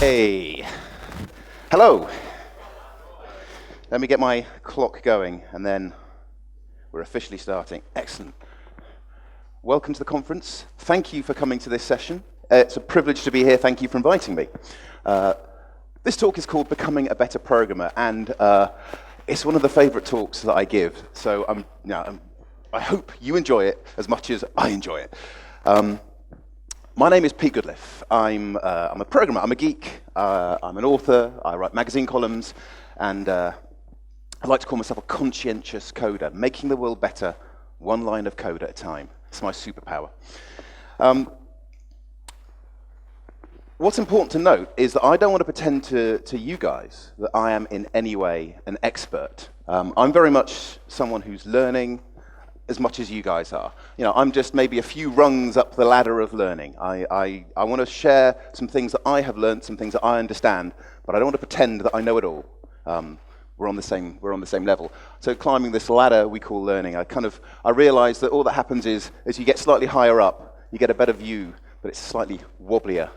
Hey, hello. Let me get my clock going and then we're officially starting. Excellent. Welcome to the conference. Thank you for coming to this session. It's a privilege to be here. Thank you for inviting me. This talk is called Becoming a Better Programmer, and it's one of the favorite talks that I give. So I hope you enjoy it as much as I enjoy it. My name is Goodliffe. I'm a programmer. I'm a geek. I'm an author. I write magazine columns, and I like to call myself a conscientious coder, making the world better, one line of code at a time. It's my superpower. What's important to note is that I don't want to pretend to you guys that I am in any way an expert. I'm very much someone who's learning as much as you guys are. You know, I'm just maybe a few rungs up the ladder of learning. I want to share some things that I have learned, some things that I understand, but I don't want to pretend that I know it all. We're on the same level. So climbing this ladder we call learning. I realize that all that happens is, as you get slightly higher up, you get a better view, but it's slightly wobblier.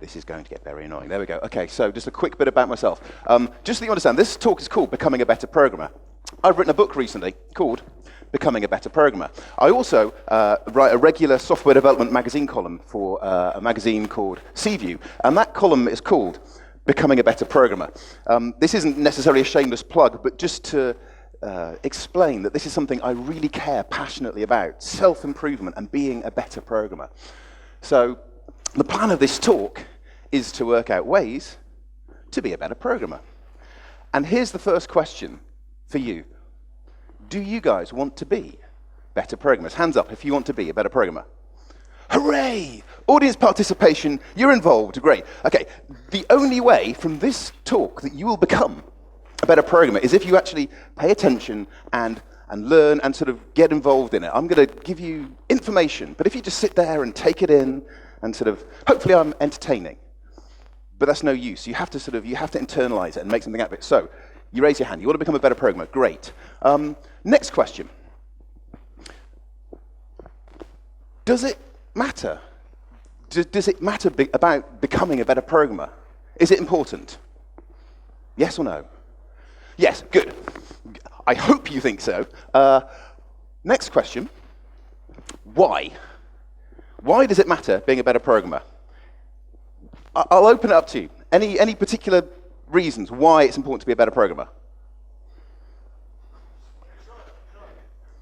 This is going to get very annoying. There we go. Okay, so just a quick bit about myself. Just so you understand, this talk is called Becoming a Better Programmer. I've written a book recently called Becoming a Better Programmer. I also write a regular software development magazine column for a magazine called Seaview, and that column is called Becoming a Better Programmer. This isn't necessarily a shameless plug, but just to explain that this is something I really care passionately about, self-improvement and being a better programmer. So the plan of this talk is to work out ways to be a better programmer. And here's the first question for you. Do you guys want to be better programmers? Hands up if you want to be a better programmer. Hooray! Audience participation, you're involved, great. Okay, the only way from this talk that you will become a better programmer is if you actually pay attention and learn and sort of get involved in it. I'm going to give you information, but if you just sit there and take it in and sort of, hopefully I'm entertaining, but that's no use. You have to internalize it and make something out of it. So, you raise your hand. You want to become a better programmer. Great. Next question. Does it matter? Does it matter about becoming a better programmer? Is it important? Yes or no? Yes, good. I hope you think so. Next question. Why? Why does it matter being a better programmer? I'll open it up to you. Any particular reasons why it's important to be a better programmer?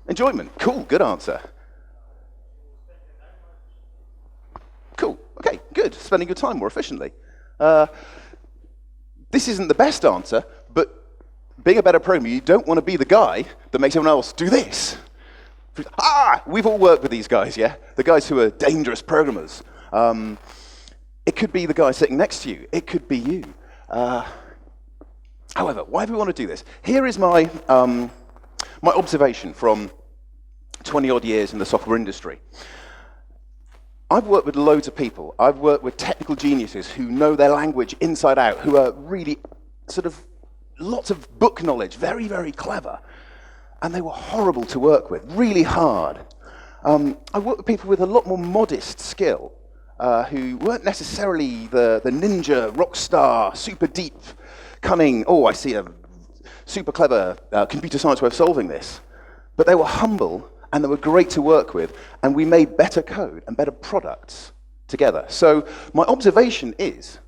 Enjoyment. Cool, good answer. Cool, okay, good. Spending your time more efficiently. This isn't the best answer, but being a better programmer, you don't want to be the guy that makes everyone else do this. We've all worked with these guys, yeah? The guys who are dangerous programmers. It could be the guy sitting next to you. It could be you. However, why do we want to do this? Here is my observation from 20-odd years in the software industry. I've worked with loads of people. I've worked with technical geniuses who know their language inside out, who are really sort of lots of book knowledge, very, very clever. And they were horrible to work with, really hard. I worked with people with a lot more modest skill, who weren't necessarily the ninja, rock star, super deep, cunning, I see a super clever computer science way of solving this. But they were humble, and they were great to work with, and we made better code and better products together. So my observation is,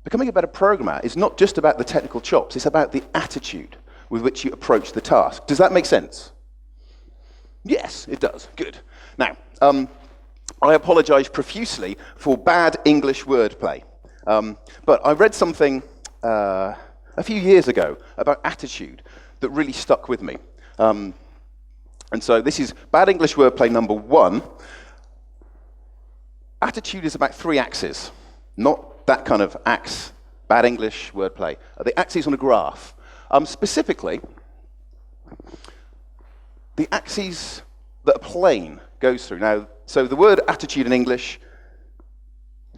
becoming a better programmer is not just about the technical chops, it's about the attitude with which you approach the task. Does that make sense? Yes, it does. Good. Now, I apologize profusely for bad English wordplay. But I read something a few years ago about attitude that really stuck with me. And so this is bad English wordplay number 1. Attitude is about 3 axes, not that kind of axe, bad English wordplay. The axes on a graph. Specifically, the axes that a plane goes through. Now, so the word attitude in English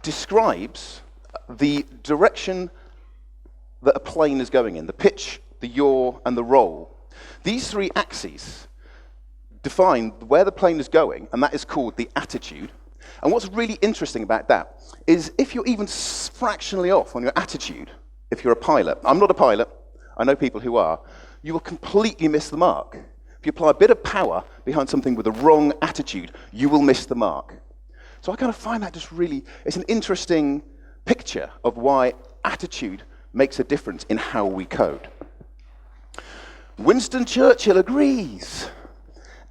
describes the direction that a plane is going in, the pitch, the yaw, and the roll. These 3 axes define where the plane is going, and that is called the attitude. And what's really interesting about that is if you're even fractionally off on your attitude, if you're a pilot, I'm not a pilot, I know people who are, you will completely miss the mark. If you apply a bit of power behind something with a wrong attitude, you will miss the mark. So I kind of find that just really, it's an interesting picture of why attitude makes a difference in how we code. Winston Churchill agrees.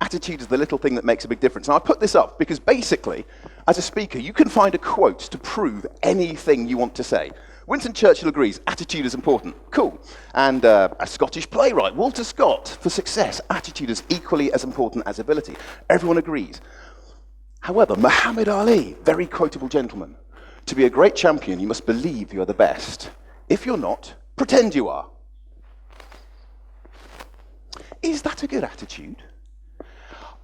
Attitude is the little thing that makes a big difference. And I put this up because basically, as a speaker, you can find a quote to prove anything you want to say. Winston Churchill agrees, attitude is important. Cool. And a Scottish playwright, Walter Scott, for success, attitude is equally as important as ability. Everyone agrees. However, Muhammad Ali, very quotable gentleman, to be a great champion, you must believe you're the best. If you're not, pretend you are. Is that a good attitude?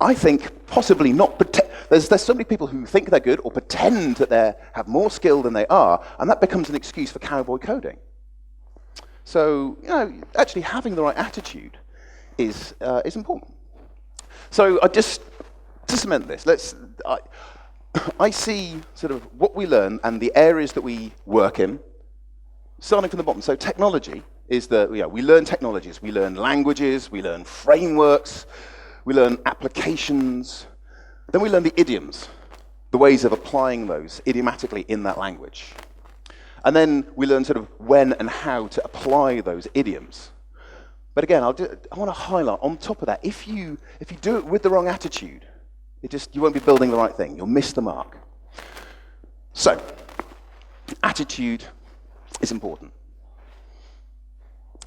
I think possibly not. There's so many people who think they're good or pretend that they have more skill than they are, and that becomes an excuse for cowboy coding. So, actually having the right attitude is important. So just to cement this, I see sort of what we learn and the areas that we work in, starting from the bottom. So technology is we learn technologies, we learn languages, we learn frameworks, we learn applications, then we learn the idioms, the ways of applying those idiomatically in that language. And then we learn sort of when and how to apply those idioms. But again, I want to highlight on top of that, if you do it with the wrong attitude, you won't be building the right thing. You'll miss the mark. So, attitude is important.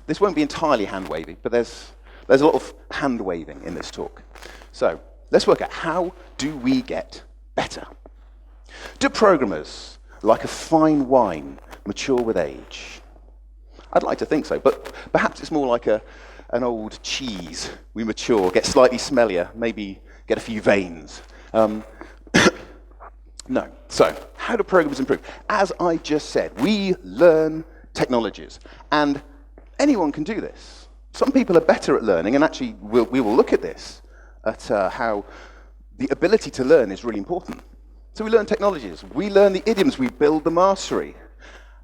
This won't be entirely hand-wavy, but there's a lot of hand-waving in this talk. So, let's work out, how do we get better? Do programmers, like a fine wine, mature with age? I'd like to think so, but perhaps it's more like an old cheese. We mature, get slightly smellier, maybe get a few veins. No. So, how do programmers improve? As I just said, we learn technologies, and anyone can do this. Some people are better at learning, and actually we will look at this, at how the ability to learn is really important. So we learn technologies, we learn the idioms, we build the mastery,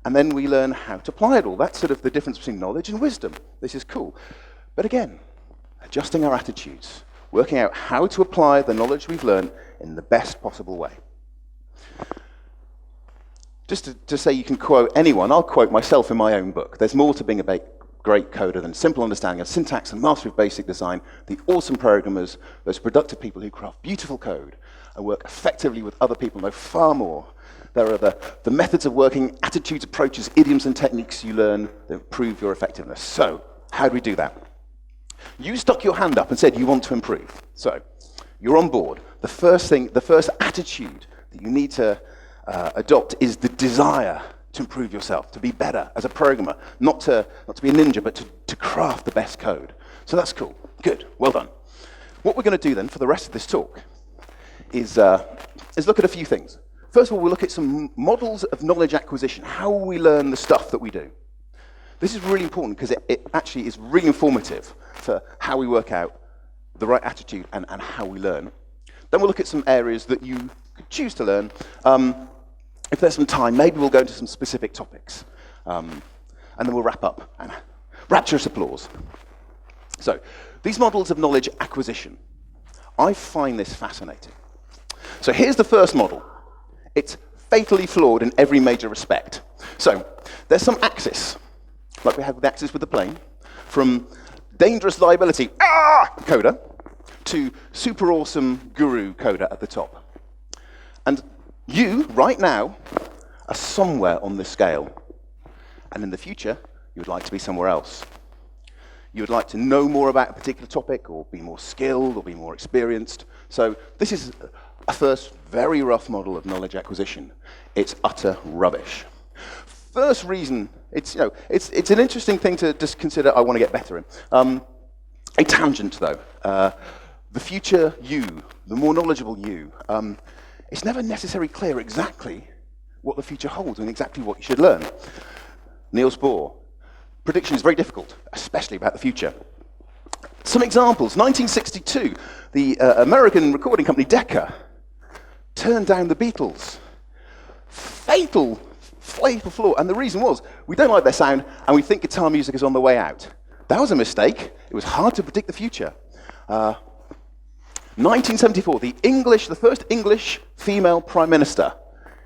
and then we learn how to apply it all. That's sort of the difference between knowledge and wisdom. This is cool. But again, adjusting our attitudes, working out how to apply the knowledge we've learned in the best possible way. Just to say you can quote anyone, I'll quote myself in my own book. There's more to being a great coder than simple understanding of syntax and mastery of basic design. The awesome programmers, those productive people who craft beautiful code and work effectively with other people know far more. There are the methods of working, attitudes, approaches, idioms, and techniques you learn that improve your effectiveness. So, how do we do that? You stuck your hand up and said you want to improve. So, you're on board. The first attitude that you need to adopt is the desire to improve yourself, to be better as a programmer, not to be a ninja, but to craft the best code. So that's cool. Good. Well done. What we're going to do then for the rest of this talk is look at a few things. First of all, we'll look at some models of knowledge acquisition, how we learn the stuff that we do. This is really important because it actually is really informative for how we work out the right attitude and how we learn. Then we'll look at some areas that you could choose to learn. If there's some time, maybe we'll go into some specific topics. And then we'll wrap up. And rapturous applause. So, these models of knowledge acquisition. I find this fascinating. So here's the first model. It's fatally flawed in every major respect. So, there's some axis, like we had with the axis with the plane, from dangerous liability, coder, to super awesome guru coder at the top. And you, right now, are somewhere on this scale. And in the future, you would like to be somewhere else. You would like to know more about a particular topic, or be more skilled, or be more experienced. So this is a first very rough model of knowledge acquisition. It's utter rubbish. First reason, it's an interesting thing to just consider I want to get better in. A tangent, though. The future you, the more knowledgeable you, it's never necessarily clear exactly what the future holds and exactly what you should learn. Niels Bohr. Prediction is very difficult, especially about the future. Some examples. 1962, the American recording company Decca turn down the Beatles. Fatal flaw. And the reason was, we don't like their sound, and we think guitar music is on the way out. That was a mistake. It was hard to predict the future. 1974, the first English female Prime Minister.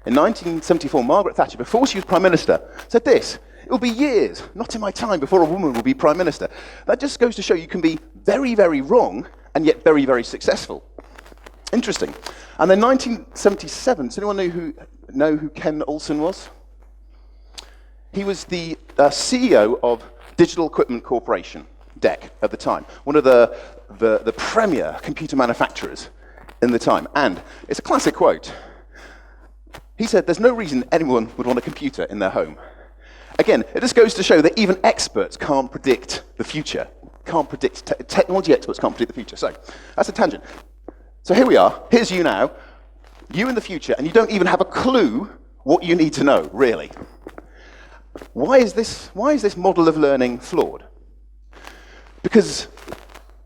In 1974, Margaret Thatcher, before she was Prime Minister, said this: "It'll be years, not in my time, before a woman will be Prime Minister." That just goes to show you can be very, very wrong, and yet very, very successful. Interesting. And then 1977, does anyone know who Ken Olsen was? He was the CEO of Digital Equipment Corporation, DEC, at the time. One of the premier computer manufacturers in the time. And it's a classic quote. He said, "There's no reason anyone would want a computer in their home." Again, it just goes to show that even experts can't predict the future. Technology experts can't predict the future. So, that's a tangent. So here we are. Here's you now. You in the future, and you don't even have a clue what you need to know, really. Why is this model of learning flawed? Because,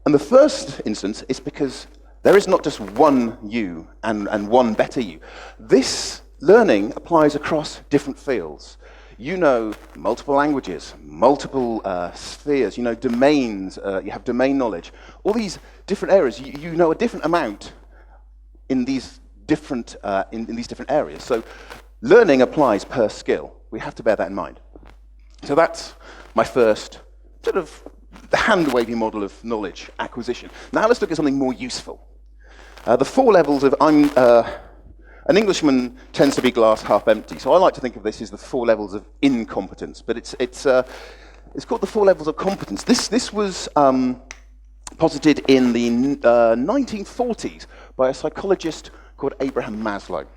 in the first instance, it's because there is not just one you and one better you. This learning applies across different fields. You know multiple languages, multiple spheres, you know domains, you have domain knowledge. All these different areas, you know a different amount in these different areas. So learning applies per skill. We have to bear that in mind. So that's my first sort of hand-wavy model of knowledge acquisition. Now let's look at something more useful. The 4 levels of an Englishman tends to be glass half empty, so I like to think of this as the 4 levels of incompetence. But it's called the 4 levels of competence. This was posited in the 1940s by a psychologist called Abraham Maslow,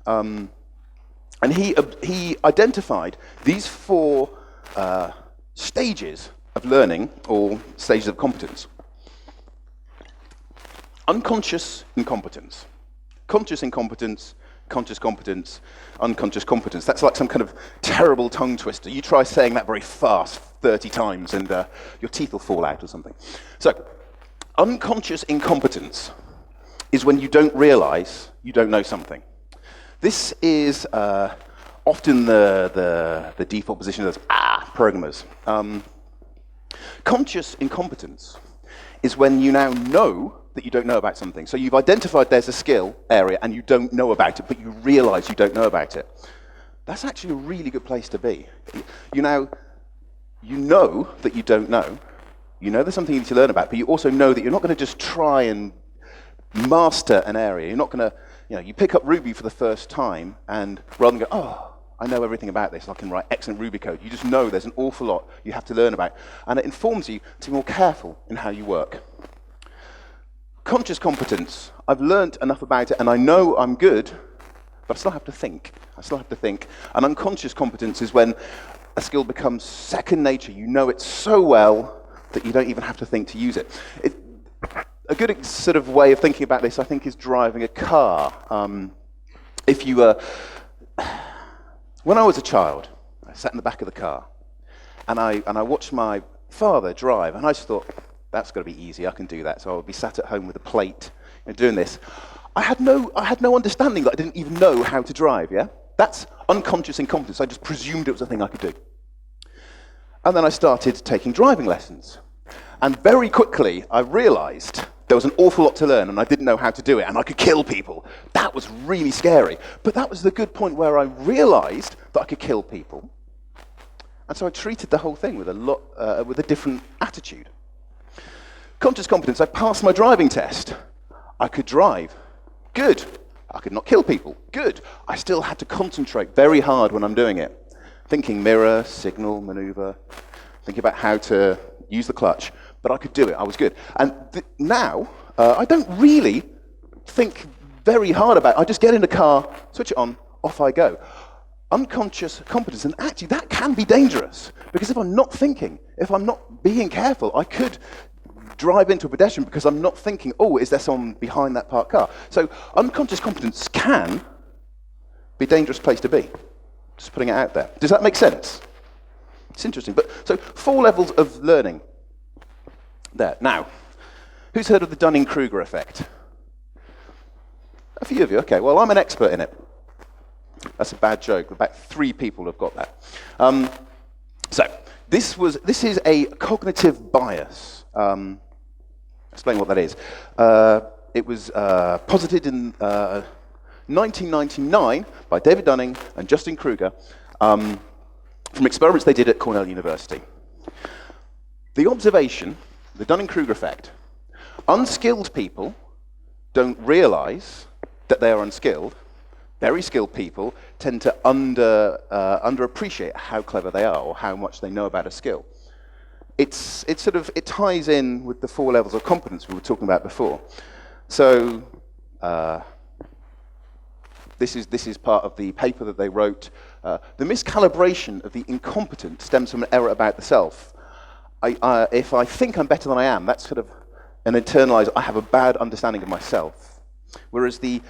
and he identified these 4 stages of learning, or stages of competence. Unconscious incompetence. Conscious incompetence, conscious competence, unconscious competence. That's like some kind of terrible tongue twister. You try saying that very fast 30 times and your teeth will fall out or something. So, unconscious incompetence is when you don't realize you don't know something. This is often the default position of programmers. Conscious incompetence is when you now know that you don't know about something. So you've identified there's a skill area and you don't know about it, but you realize you don't know about it. That's actually a really good place to be. You know that you don't know. You know there's something you need to learn about, but you also know that you're not going to just try and master an area. You're not going to, you pick up Ruby for the first time and rather than go, I know everything about this, I can write excellent Ruby code. You just know there's an awful lot you have to learn about. And it informs you to be more careful in how you work. Conscious competence, I've learned enough about it and I know I'm good, but I still have to think. And unconscious competence is when a skill becomes second nature. You know it so well that you don't even have to think to use it. A good sort of way of thinking about this, I think, is driving a car. When I was a child, I sat in the back of the car, and I watched my father drive, and I just thought, that's got to be easy, I can do that. So I would be sat at home with a plate and doing this. I had no understanding that I didn't even know how to drive, yeah? That's unconscious incompetence. I just presumed it was a thing I could do. And then I started taking driving lessons. And very quickly, I realized there was an awful lot to learn, and I didn't know how to do it, and I could kill people. That was really scary. But that was the good point where I realized that I could kill people. And so I treated the whole thing with a different attitude. Conscious competence, I passed my driving test. I could drive. Good. I could not kill people. Good. I still had to concentrate very hard when I'm doing it. Thinking mirror, signal, maneuver, thinking about how to use the clutch. But I could do it. I was good. And now, I don't really think very hard about it. I just get in the car, switch it on, off I go. Unconscious competence, and actually that can be dangerous. Because if I'm not thinking, if I'm not being careful, I could drive into a pedestrian because I'm not thinking, is there someone behind that parked car? So unconscious competence can be a dangerous place to be. Just putting it out there. Does that make sense? It's interesting. So 4 levels of learning there. Now, who's heard of the Dunning-Krueger effect? A few of you, okay. Well, I'm an expert in it. That's a bad joke. About 3 people have got that. So this is a cognitive bias. Explain what that is. It was posited in 1999 by David Dunning and Justin Krueger from experiments they did at Cornell University. The observation, the Dunning-Kruger effect, unskilled people don't realize that they are unskilled. Very skilled people tend to underappreciate how clever they are or how much they know about a skill. It ties in with the 4 levels of competence we were talking about before. So this is part of the paper that they wrote. The miscalibration of the incompetent stems from an error about the self. If I think I'm better than I am, that's sort of an internalized, I have a bad understanding of myself. Whereas the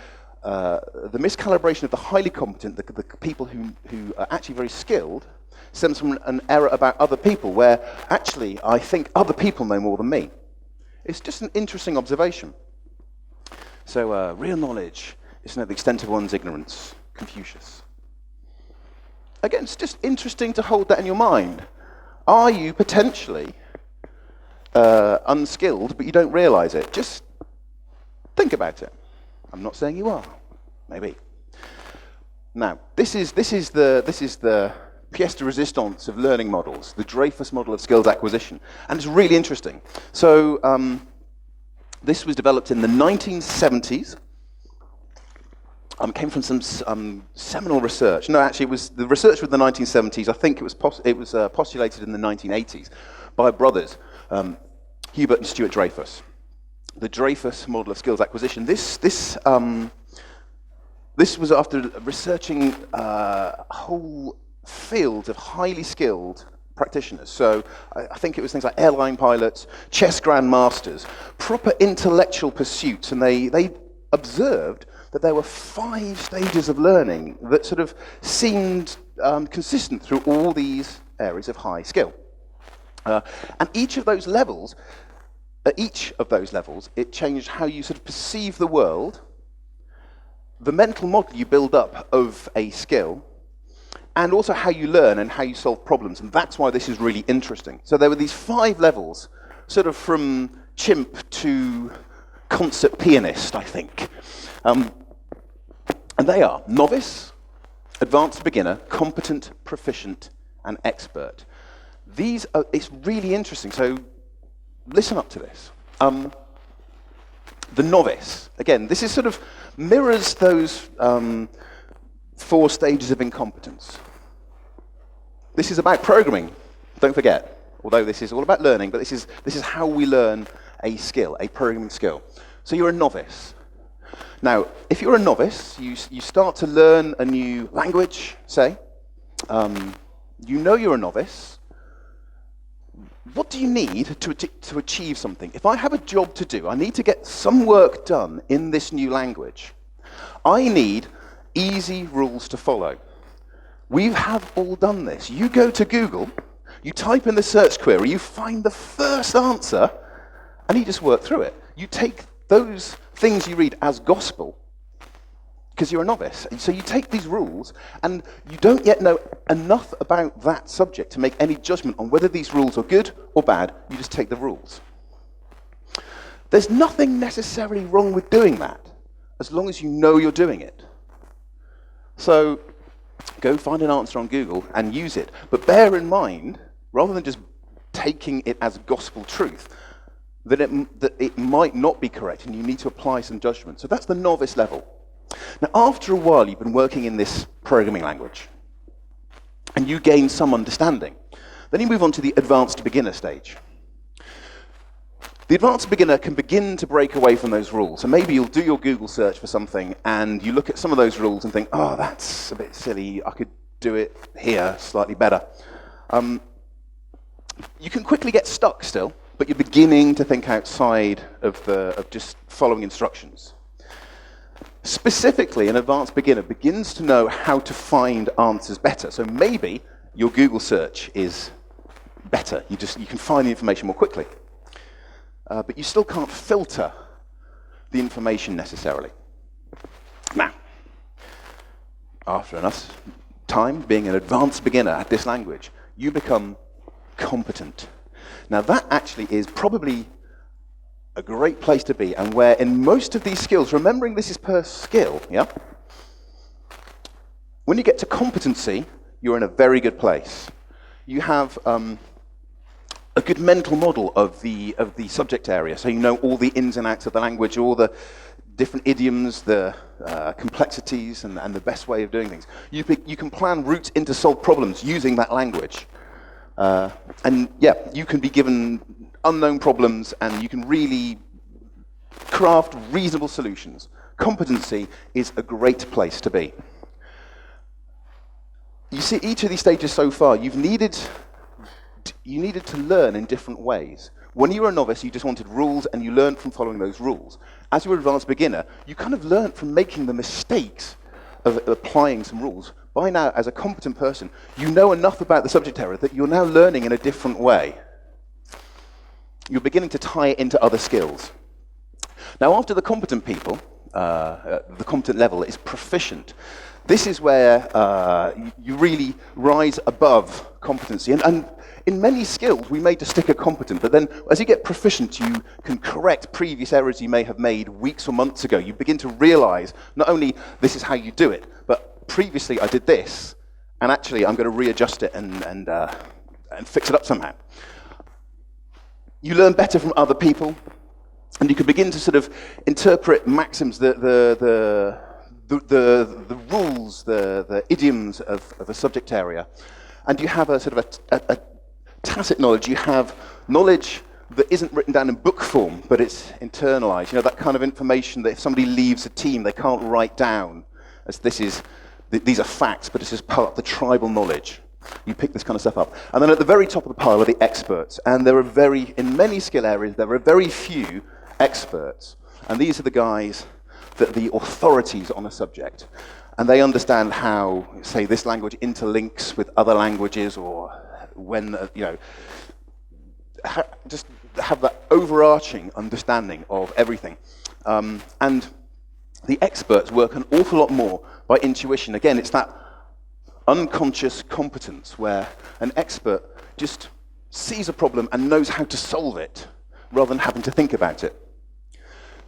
miscalibration of the highly competent, the people who are actually very skilled, stems from an error about other people, where actually I think other people know more than me. It's just an interesting observation. So real knowledge is not the extent of one's ignorance, Confucius. Again, it's just interesting to hold that in your mind. Are you potentially unskilled, but you don't realize it? Just think about it. I'm not saying you are. Maybe. Now, this is the pièce de résistance of learning models, the Dreyfus model of skills acquisition, and it's really interesting. So this was developed in the 1970s. Came from some seminal research. No, actually, it was the research with the 1970s. I think it was postulated in the 1980s by brothers, Hubert and Stuart Dreyfus. The Dreyfus model of skills acquisition. This was after researching a whole field of highly skilled practitioners. So I think it was things like airline pilots, chess grandmasters, proper intellectual pursuits, and they observed that there were 5 stages of learning that sort of seemed consistent through all these areas of high skill. And each of those levels, it changed how you sort of perceive the world, the mental model you build up of a skill, and also how you learn and how you solve problems. And that's why this is really interesting. So there were these 5 levels, sort of from chimp to concert pianist, I think. And they are novice, advanced beginner, competent, proficient, and expert. It's really interesting, so listen up to this. The novice, again, this is sort of mirrors those 4 stages of incompetence. This is about programming, don't forget, although this is all about learning, but this is how we learn a skill, a programming skill. So you're a novice. Now, if you're a novice, you start to learn a new language, say. You know you're a novice. What do you need to achieve something? If I have a job to do, I need to get some work done in this new language. I need easy rules to follow. We have all done this. You go to Google, you type in the search query, you find the first answer, and you just work through it. You take those things you read as gospel, because you're a novice. And so you take these rules, and you don't yet know enough about that subject to make any judgment on whether these rules are good or bad. You just take the rules. There's nothing necessarily wrong with doing that, as long as you know you're doing it. So go find an answer on Google and use it. But bear in mind, rather than just taking it as gospel truth, that it might not be correct and you need to apply some judgment. So that's the novice level. Now, after a while, you've been working in this programming language, and you gain some understanding. Then you move on to the advanced beginner stage. The advanced beginner can begin to break away from those rules. So maybe you'll do your Google search for something, and you look at some of those rules and think, oh, that's a bit silly. I could do it here slightly better. You can quickly get stuck still, but you're beginning to think outside of just following instructions. Specifically, an advanced beginner begins to know how to find answers better. So maybe your Google search is better. You can find the information more quickly. But you still can't filter the information necessarily. Now, after enough time being an advanced beginner at this language, you become competent. Now that actually is probably a great place to be, and where in most of these skills, remembering this is per skill, yeah? When you get to competency, you're in a very good place. You have a good mental model of the subject area, so you know all the ins and outs of the language, all the different idioms, the complexities, and the best way of doing things. You can plan routes in to solve problems using that language. And yeah, you can be given unknown problems, and you can really craft reasonable solutions. Competency is a great place to be. You see, each of these stages so far, you needed to learn in different ways. When you were a novice, you just wanted rules, and you learned from following those rules. As you were an advanced beginner, you kind of learned from making the mistakes of applying some rules. By now, as a competent person, you know enough about the subject area that you're now learning in a different way. You're beginning to tie it into other skills. Now, after the competent people, the competent level is proficient. This is where you really rise above competency. And in many skills, we may just stick at competent, but then as you get proficient, you can correct previous errors you may have made weeks or months ago. You begin to realize not only this is how you do it, but previously I did this, and actually I'm going to readjust it and fix it up somehow. You learn better from other people, and you can begin to sort of interpret maxims, the rules, the idioms of a subject area. And you have a sort of a tacit knowledge. You have knowledge that isn't written down in book form, but it's internalized. You know, that kind of information that if somebody leaves a team, they can't write down as these are facts, but it's just part of the tribal knowledge. You pick this kind of stuff up. And then at the very top of the pile are the experts. And in many skill areas, there are very few experts. And these are the guys that are the authorities on a subject. And they understand how, say, this language interlinks with other languages, or when, just have that overarching understanding of everything. And the experts work an awful lot more by intuition. Again, it's that unconscious competence where an expert just sees a problem and knows how to solve it rather than having to think about it.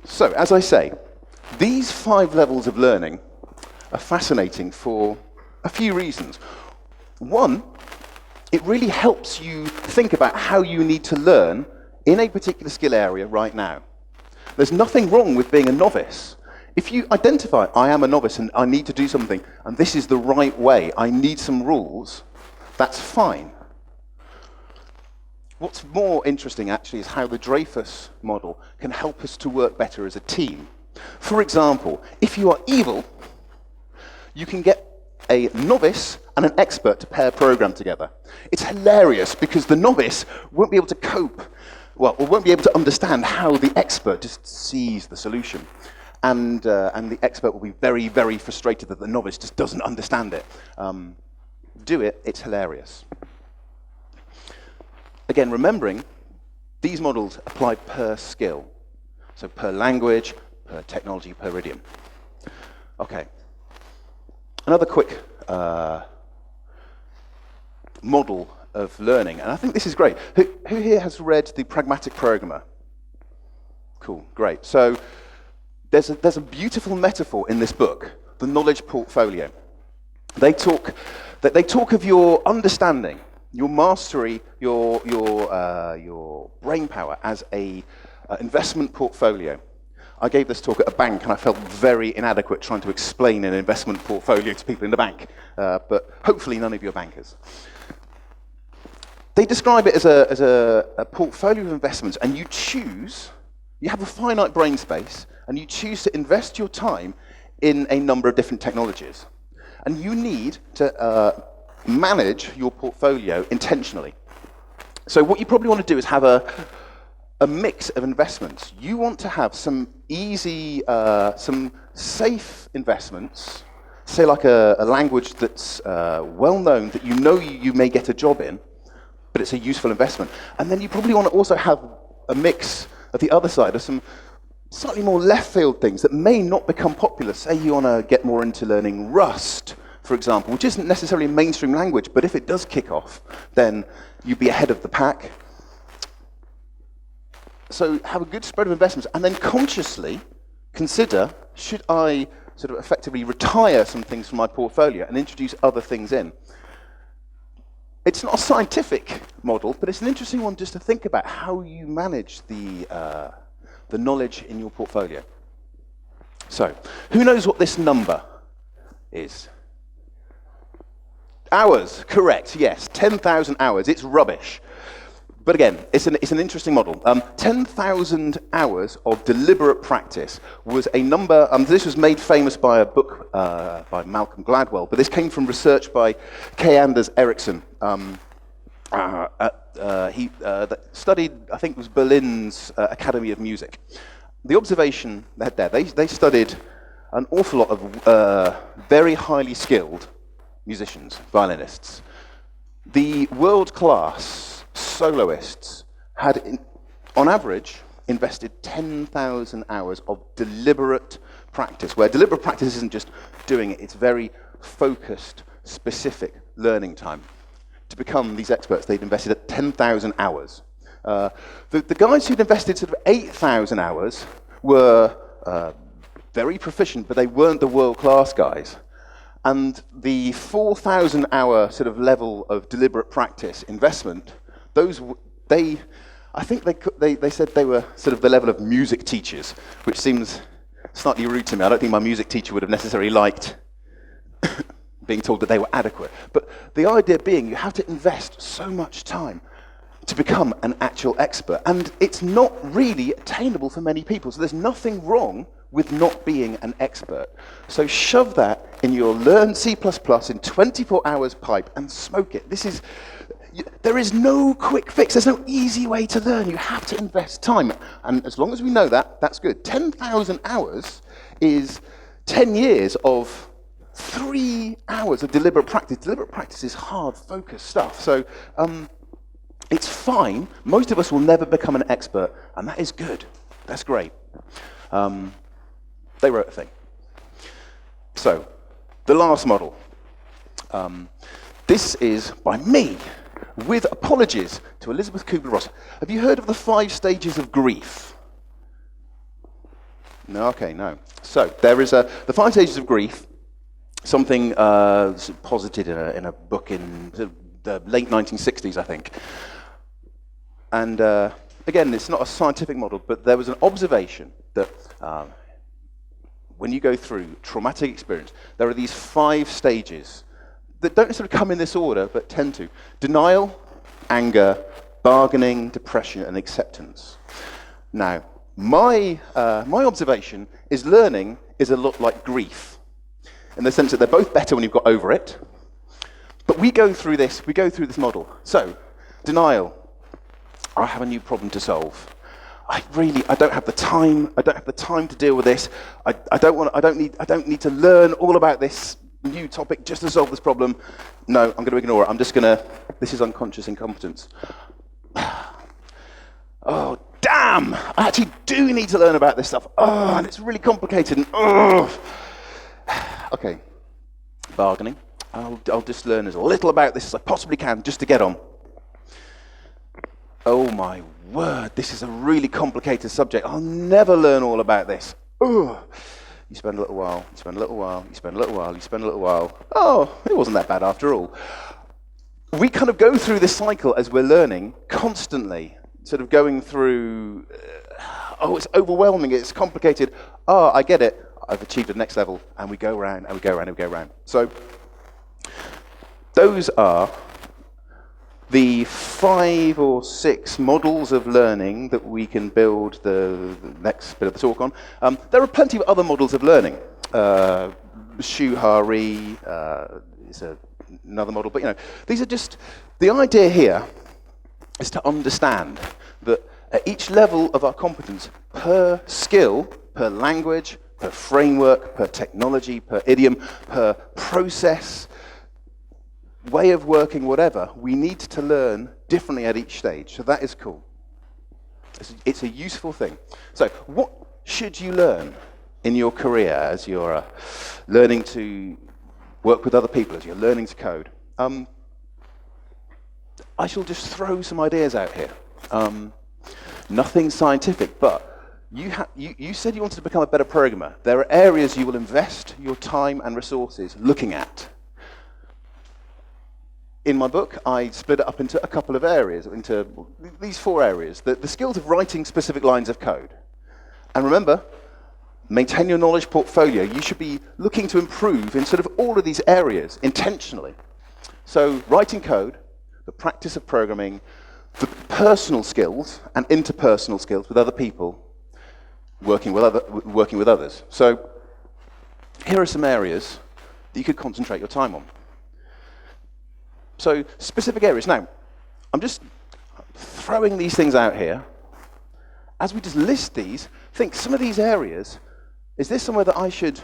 So, as I say, these 5 levels of learning are fascinating for a few reasons. One, it really helps you think about how you need to learn in a particular skill area right now. There's nothing wrong with being a novice. If you identify, I am a novice and I need to do something, and this is the right way, I need some rules, that's fine. What's more interesting, actually, is how the Dreyfus model can help us to work better as a team. For example, if you are evil, you can get a novice and an expert to pair a program together. It's hilarious because the novice won't be able to cope, or won't be able to understand how the expert just sees the solution. And the expert will be very, very frustrated that the novice just doesn't understand it. Do it, it's hilarious. Again, remembering, these models apply per skill. So per language, per technology, per idiom. Okay. Another quick model of learning, and I think this is great. Who here has read The Pragmatic Programmer? Cool, great. So there's a beautiful metaphor in this book, the knowledge portfolio. They talk of your understanding, your mastery, your brain power as a investment portfolio. I gave this talk at a bank, and I felt very inadequate trying to explain an investment portfolio to people in the bank, but hopefully none of you are bankers. They describe it as a portfolio of investments, and you have a finite brain space, and you choose to invest your time in a number of different technologies. And you need to manage your portfolio intentionally. So what you probably want to do is have a mix of investments. You want to have some easy, some safe investments, say like a language that's well known, that you know you may get a job in, but it's a useful investment. And then you probably want to also have a mix at the other side of some slightly more left field things that may not become popular. Say you want to get more into learning Rust, for example, which isn't necessarily a mainstream language, but if it does kick off, then you'd be ahead of the pack. So have a good spread of investments, and then consciously consider, should I sort of effectively retire some things from my portfolio and introduce other things in? It's not a scientific model, but it's an interesting one just to think about how you manage the knowledge in your portfolio. So, who knows what this number is? Hours, correct, yes, 10,000 hours. It's rubbish. But again, it's an interesting model. 10,000 hours of deliberate practice was a number, this was made famous by a book by Malcolm Gladwell, but this came from research by K. Anders Ericsson. He studied, I think it was Berlin's Academy of Music. The observation they had there, they studied an awful lot of very highly skilled musicians, violinists. The world-class soloists had, on average, invested 10,000 hours of deliberate practice, where deliberate practice isn't just doing it, it's very focused, specific learning time. To become these experts, they'd invested at 10,000 hours. The guys who'd invested sort of 8,000 hours were very proficient, but they weren't the world-class guys. And the 4,000 hour sort of level of deliberate practice investment, I think they said they were sort of the level of music teachers, which seems slightly rude to me. I don't think my music teacher would have necessarily liked being told that they were adequate. But the idea being you have to invest so much time to become an actual expert. And it's not really attainable for many people. So there's nothing wrong with not being an expert. So shove that in your Learn C++ in 24 hours pipe and smoke it. There is no quick fix. There's no easy way to learn. You have to invest time. And as long as we know that, that's good. 10,000 hours is 10 years of 3 hours of deliberate practice. Deliberate practice is hard, focused stuff. So it's fine. Most of us will never become an expert, and that is good. That's great. They wrote a thing. So, the last model. This is by me, with apologies to Elizabeth Kubler-Ross. Have you heard of the 5 stages of grief? No, okay, no. So, there is the 5 stages of grief, something posited in a book in the late 1960s, I think. And again, it's not a scientific model, but there was an observation that when you go through traumatic experience, there are these 5 stages that don't necessarily come in this order, but tend to. Denial, anger, bargaining, depression, and acceptance. Now, my observation is learning is a lot like grief, in the sense that they're both better when you've got over it. But we go through this model. So, denial. I have a new problem to solve. I don't have the time. I don't have the time to deal with this. I don't need to learn all about this new topic just to solve this problem. No, I'm going to ignore it. This is unconscious incompetence. Oh, damn! I actually do need to learn about this stuff. Oh, and it's really complicated. And oh. Okay, bargaining. I'll just learn as little about this as I possibly can just to get on. Oh my word, this is a really complicated subject. I'll never learn all about this. Ugh. You spend a little while, you spend a little while, you spend a little while, you spend a little while. Oh, it wasn't that bad after all. We kind of go through this cycle as we're learning constantly, sort of going through, it's overwhelming, it's complicated. Oh, I get it, I've achieved the next level, and we go around, and we go around, and we go around. So, those are the 5 or 6 models of learning that we can build the next bit of the talk on. There are plenty of other models of learning. Shuhari is another model, but these are just, the idea here is to understand that at each level of our competence, per skill, per language, per framework, per technology, per idiom, per process, way of working, whatever, we need to learn differently at each stage. So that is cool. It's a useful thing. So should you learn in your career as you're learning to work with other people, as you're learning to code? I shall just throw some ideas out here. Nothing scientific, but you said you wanted to become a better programmer. There are areas you will invest your time and resources looking at. In my book, I split it up into a couple of areas, into these 4 areas. The skills of writing specific lines of code. And remember, maintain your knowledge portfolio. You should be looking to improve in sort of all of these areas intentionally. So writing code, the practice of programming, the personal skills and interpersonal skills with other people, working with others. So here are some areas that you could concentrate your time on. So specific areas. Now, I'm just throwing these things out here. As we just list these, think some of these areas, is this somewhere that I should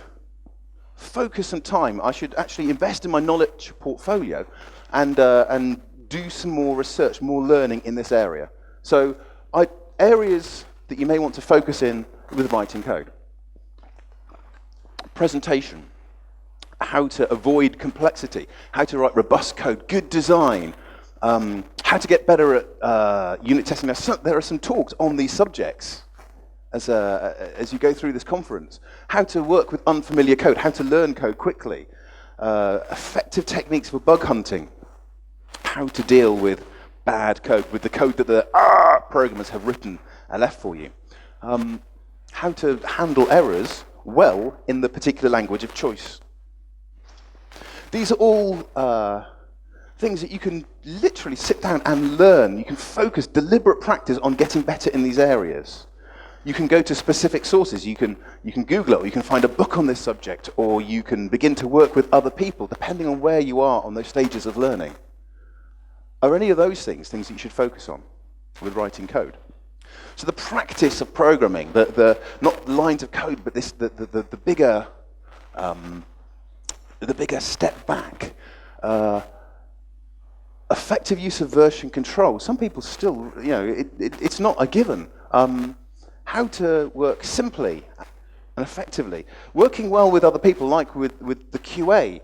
focus some time? I should actually invest in my knowledge portfolio and do some more research, more learning in this area. So areas that you may want to focus in with writing code. Presentation. How to avoid complexity, how to write robust code, good design, how to get better at unit testing. Now, there are some talks on these subjects as you go through this conference. How to work with unfamiliar code, how to learn code quickly, effective techniques for bug hunting, how to deal with bad code, with the code that the programmers have written and left for you, how to handle errors well in the particular language of choice. These are all things that you can literally sit down and learn. You can focus, deliberate practice on getting better in these areas. You can go to specific sources. You can Google it, or you can find a book on this subject, or you can begin to work with other people, depending on where you are on those stages of learning. Are any of those things that you should focus on with writing code? So the practice of programming, not lines of code, but the bigger step back. Effective use of version control. Some people still, it's not a given. How to work simply and effectively. Working well with other people, like with the QA.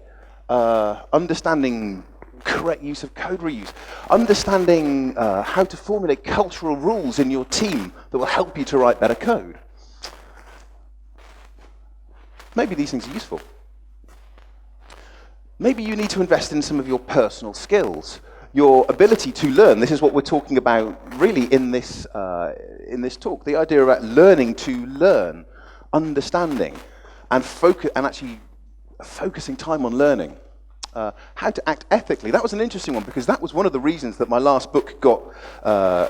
Understanding correct use of code reuse. Understanding how to formulate cultural rules in your team that will help you to write better code. Maybe these things are useful. Maybe you need to invest in some of your personal skills, your ability to learn. This is what we're talking about really in this talk. The idea about learning to learn, understanding, and actually focusing time on learning. How to act ethically. That was an interesting one, because that was one of the reasons that my last book got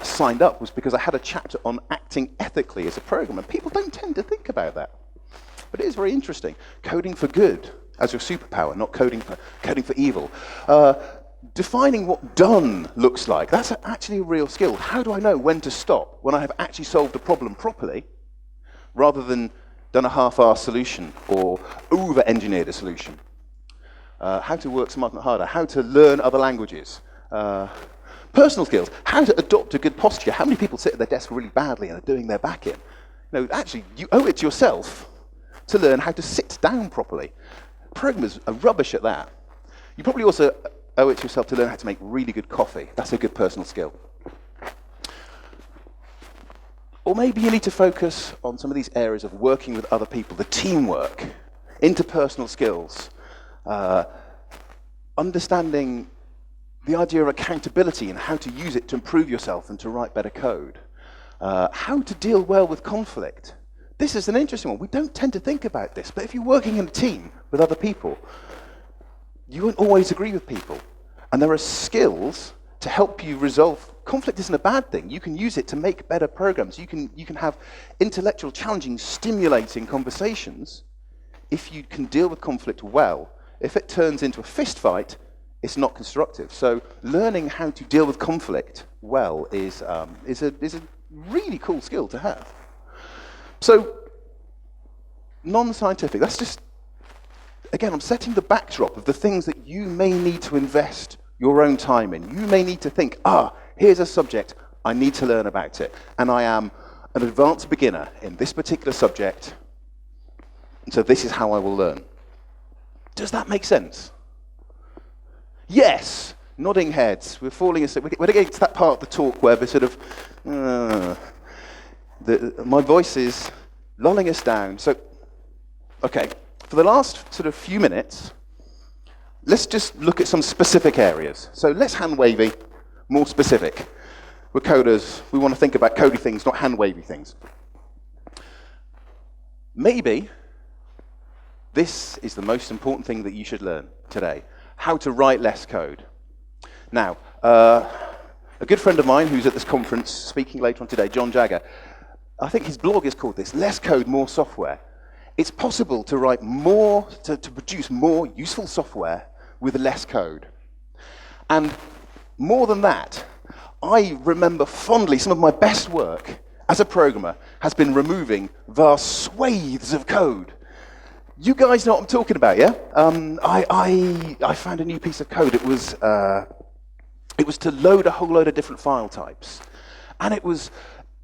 signed up, was because I had a chapter on acting ethically as a programmer. People don't tend to think about that. But it is very interesting. Coding for good as your superpower, not coding for evil. Defining what done looks like. That's actually a real skill. How do I know when to stop when I have actually solved a problem properly, rather than done a half-assed solution or over-engineered a solution? How to work smarter, not harder. How to learn other languages. Personal skills. How to adopt a good posture. How many people sit at their desk really badly and are doing their back in? Actually, you owe it to yourself to learn how to sit down properly. Programmers are rubbish at that. You probably also owe it to yourself to learn how to make really good coffee. That's a good personal skill. Or maybe you need to focus on some of these areas of working with other people, the teamwork, interpersonal skills, understanding the idea of accountability and how to use it to improve yourself and to write better code. How to deal well with conflict. This is an interesting one. We don't tend to think about this, but if you're working in a team with other people, you won't always agree with people. And there are skills to help you resolve. Conflict isn't a bad thing. You can use it to make better programs. You can have intellectual, challenging, stimulating conversations if you can deal with conflict well. If it turns into a fist fight, it's not constructive. So learning how to deal with conflict well is a really cool skill to have. So, non-scientific, that's just, again, I'm setting the backdrop of the things that you may need to invest your own time in. You may need to think, here's a subject, I need to learn about it. And I am an advanced beginner in this particular subject, and so this is how I will learn. Does that make sense? Yes. Nodding heads. We're falling asleep. We're getting to that part of the talk where we're sort of, my voice is lulling us down. So, okay, for the last sort of few minutes, let's just look at some specific areas. So less hand-wavy, more specific. We're coders. We want to think about codey things, not hand-wavy things. Maybe this is the most important thing that you should learn today, how to write less code. Now, a good friend of mine who's at this conference speaking later on today, John Jagger, I think his blog is called this, Less Code, More Software. It's possible to write more, to produce more useful software with less code. And more than that, I remember fondly some of my best work as a programmer has been removing vast swathes of code. You guys know what I'm talking about, yeah? I found a new piece of code. It was to load a whole load of different file types. And it was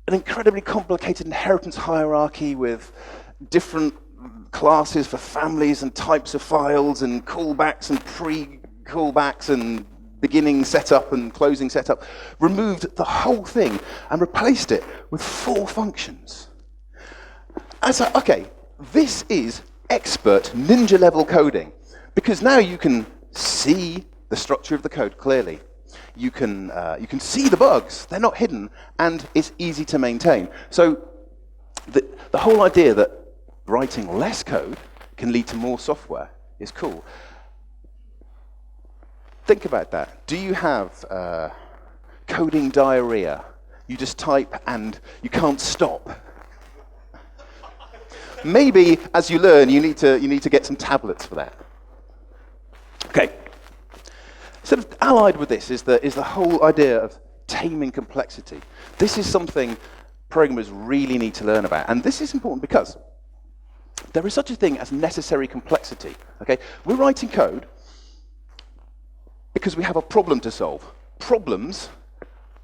an incredibly complicated inheritance hierarchy with different classes for families and types of files and callbacks and pre-callbacks and beginning setup and closing setup. Removed the whole thing and replaced it with 4 functions. I said, okay, this is expert ninja level coding, because now you can see the structure of the code clearly. You can see the bugs, they're not hidden, and it's easy to maintain. So the whole idea that writing less code can lead to more software is cool. Think about that. Do you have coding diarrhea? You just type and you can't stop. Maybe, as you learn, you need to get some tablets for that. Okay. Sort of allied with this is the whole idea of taming complexity. This is something programmers really need to learn about, and this is important because there is such a thing as necessary complexity. Okay, we're writing code because we have a problem to solve. Problems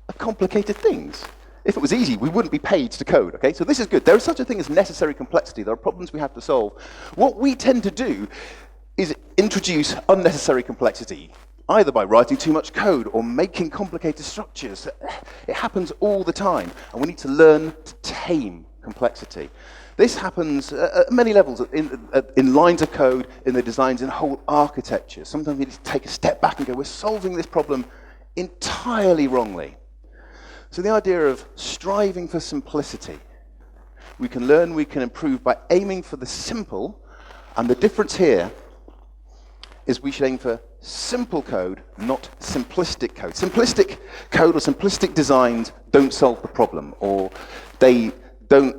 are complicated things. If it was easy, we wouldn't be paid to code, okay? So this is good. There is such a thing as necessary complexity. There are problems we have to solve. What we tend to do is introduce unnecessary complexity, either by writing too much code or making complicated structures. It happens all the time, and we need to learn to tame complexity. This happens at many levels, in lines of code, in the designs, in whole architectures. Sometimes we need to take a step back and go, we're solving this problem entirely wrongly. So the idea of striving for simplicity. We can learn, we can improve by aiming for the simple, and the difference here is we should aim for simple code, not simplistic code. Simplistic code or simplistic designs don't solve the problem, or they don't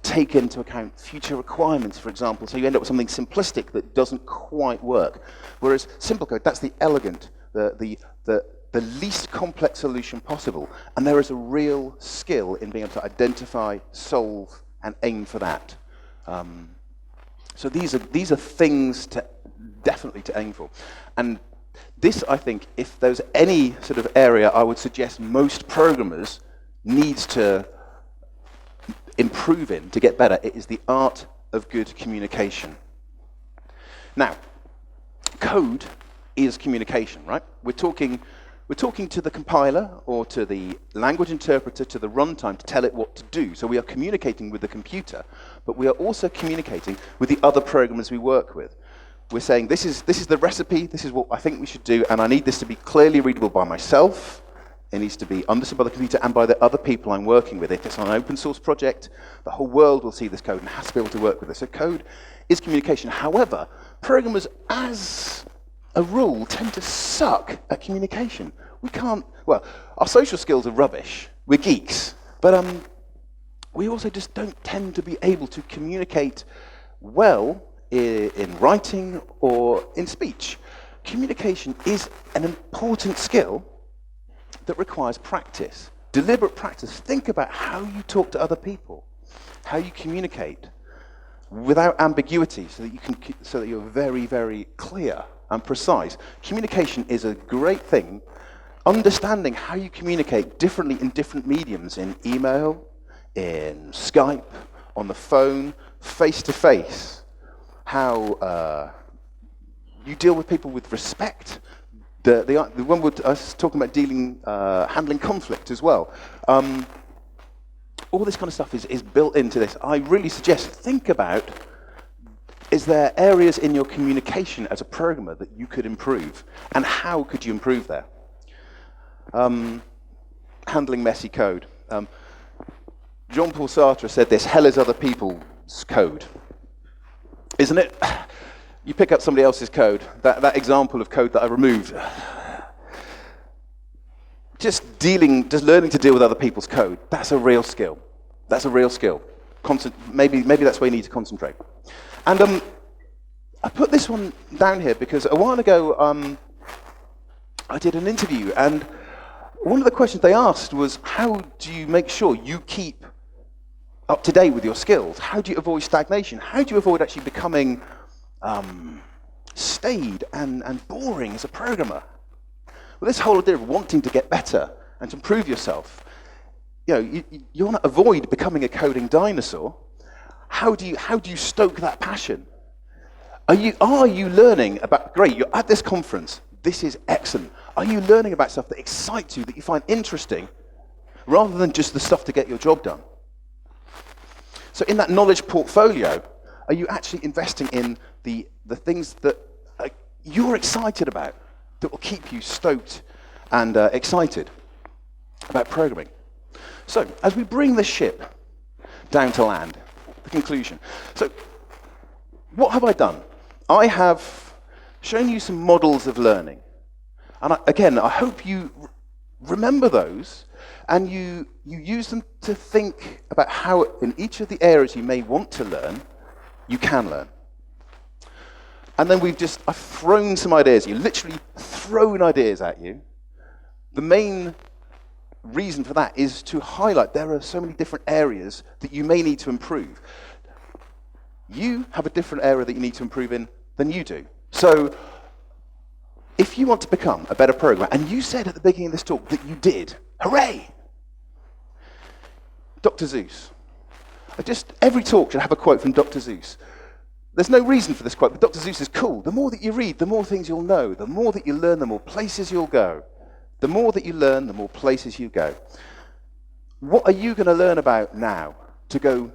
take into account future requirements, for example, so you end up with something simplistic that doesn't quite work. Whereas simple code, that's the elegant, the least complex solution possible, and there is a real skill in being able to identify, solve, and aim for that. So these are things to definitely to aim for. And this, I think, if there's any sort of area I would suggest most programmers needs to improve in to get better, it is the art of good communication. Now, code is communication, right? We're talking to the compiler or to the language interpreter, to the runtime to tell it what to do. So we are communicating with the computer, but we are also communicating with the other programmers we work with. We're saying, this is the recipe, this is what I think we should do, and I need this to be clearly readable by myself. It needs to be understood by the computer and by the other people I'm working with. If it's on an open source project, the whole world will see this code and has to be able to work with it. So code is communication. However, programmers, as a rule, tend to suck at communication. We can't, well, our social skills are rubbish. We're geeks. But we also just don't tend to be able to communicate well in writing or in speech. Communication is an important skill that requires practice, deliberate practice. Think about how you talk to other people, how you communicate without ambiguity, so that you're very, very clear and precise. Communication is a great thing. Understanding how you communicate differently in different mediums, in email, in Skype, on the phone, face-to-face, how you deal with people with respect. The one with us talking about handling conflict as well. All this kind of stuff is built into this. I really suggest, think about, is there areas in your communication as a programmer that you could improve? And how could you improve there? Handling messy code. Jean-Paul Sartre said this, hell is other people's code. Isn't it? You pick up somebody else's code, that example of code that I removed. Just learning to deal with other people's code, that's a real skill. That's a real skill. Maybe that's where you need to concentrate. And I put this one down here because a while ago I did an interview, and one of the questions they asked was, how do you make sure you keep up to date with your skills? How do you avoid stagnation? How do you avoid actually becoming staid and boring as a programmer? Well, this whole idea of wanting to get better and to improve yourself, you want to avoid becoming a coding dinosaur. How do you stoke that passion? Are you learning about, great, you're at this conference, this is excellent. Are you learning about stuff that excites you, that you find interesting, rather than just the stuff to get your job done? So in that knowledge portfolio, are you actually investing in the things that you're excited about, that will keep you stoked and excited about programming? So, as we bring the ship down to land, the conclusion. So, what have I done? I have shown you some models of learning. And I hope you remember those, and you use them to think about how in each of the areas you may want to learn, you can learn. And then I've thrown some ideas at you, literally thrown ideas at you. The main reason for that is to highlight there are so many different areas that you may need to improve. You have a different area that you need to improve in than you do. So if you want to become a better programmer, and you said at the beginning of this talk that you did, hooray! Dr. Zeus. Every talk should have a quote from Dr. Zeus. There's no reason for this quote, but Dr. Zeus is cool. The more that you read, the more things you'll know. The more that you learn, the more places you'll go. The more that you learn, the more places you go. What are you going to learn about now to go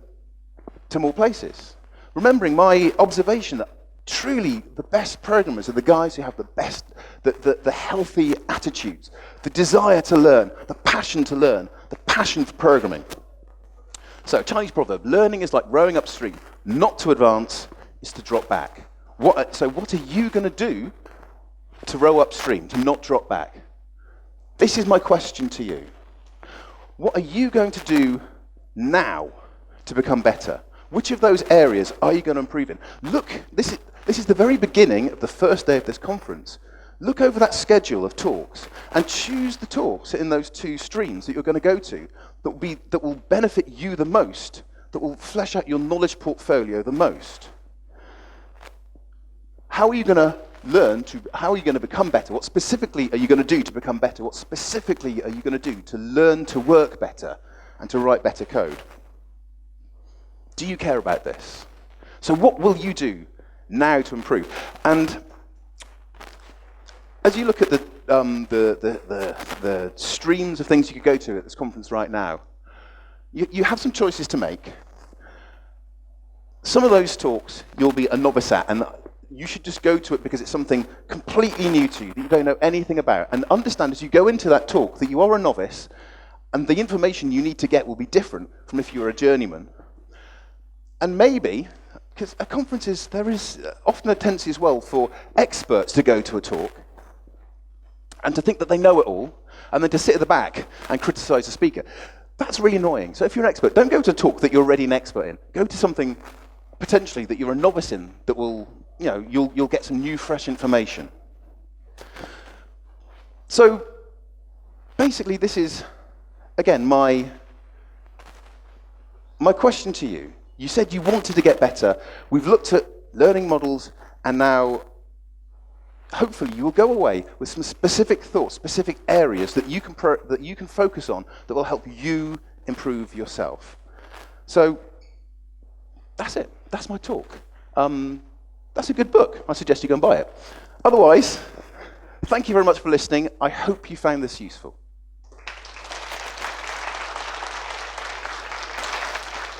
to more places? Remembering my observation that truly the best programmers are the guys who have the best, the healthy attitudes, the desire to learn, the passion to learn, the passion for programming. So, Chinese proverb, learning is like rowing upstream. Not to advance is to drop back. So what are you going to do to row upstream, to not drop back? This is my question to you. What are you going to do now to become better? Which of those areas are you going to improve in? Look, this is the very beginning of the first day of this conference. Look over that schedule of talks and choose the talks in those two streams that you're going to go to that will benefit you the most, that will flesh out your knowledge portfolio the most. How are you going to how are you going to become better? What specifically are you going to do to become better? What specifically are you going to do to learn to work better and to write better code? Do you care about this? So what will you do now to improve? And as you look at the streams of things you could go to at this conference right now, you have some choices to make. Some of those talks you'll be a novice at, and you should just go to it because it's something completely new to you that you don't know anything about. And understand as you go into that talk that you are a novice, and the information you need to get will be different from if you were a journeyman. And maybe, because at conferences there is often a tendency as well for experts to go to a talk and to think that they know it all, and then to sit at the back and criticize the speaker. That's really annoying. So if you're an expert, don't go to a talk that you're already an expert in. Go to something potentially that you're a novice in that will, you'll get some new, fresh information. So basically this is, again, my question to you. You said you wanted to get better. We've looked at learning models, and now hopefully you will go away with some specific thoughts, specific areas that you can focus on that will help you improve yourself. So that's it. That's my talk. That's a good book. I suggest you go and buy it. Otherwise, thank you very much for listening. I hope you found this useful.